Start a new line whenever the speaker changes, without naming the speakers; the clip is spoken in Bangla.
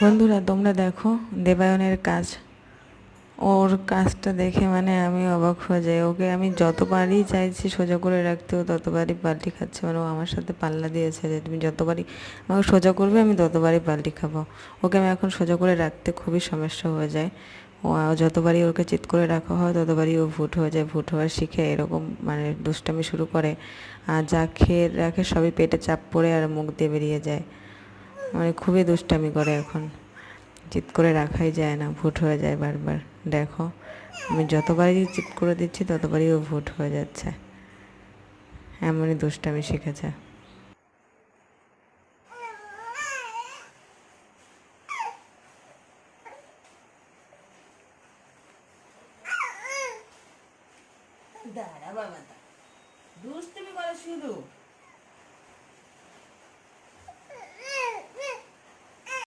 বন্ধুরা তোমরা দেখো দেবায়নের কাজ, ওর কাজটা দেখে মানে আমি অবাক হয়ে যাই। ওকে আমি যতবারই চাইছি সোজা করে রাখতে, ও ততবারই পাল্টি খাচ্ছে। মানে ও আমার সাথে পাল্লা দিয়েছে যে তুমি যতবারই আমাকে সোজা করবে আমি ততবারই পাল্টি খাবো। ওকে আমি এখন সোজা করে রাখতে খুবই সমস্যা হয়ে যায়। ও যতবারই ওকে চিৎ করে রাখা হয় ততবারই ও ভুট হয়ে যায়, ভুট হওয়া শিখে এরকম মানে দুষ্টামি শুরু করে। আর যা খেয়ে রাখে সবই পেটে চাপ পড়ে আর মুখ দিয়ে বেরিয়ে যায়। মানে খুবই দুষ্টামি করে এখন, চিৎ করে রাখাই যায় না, ভুট হয়ে যায় বারবার। দেখো আমি যতবারই চিৎ করে দিচ্ছি ততবারই ও ভুট হয়ে যাচ্ছে, এমনই দুষ্টামি শিখেছে। দাঁড়া বাবা, দুষ্টামি করে শুধু।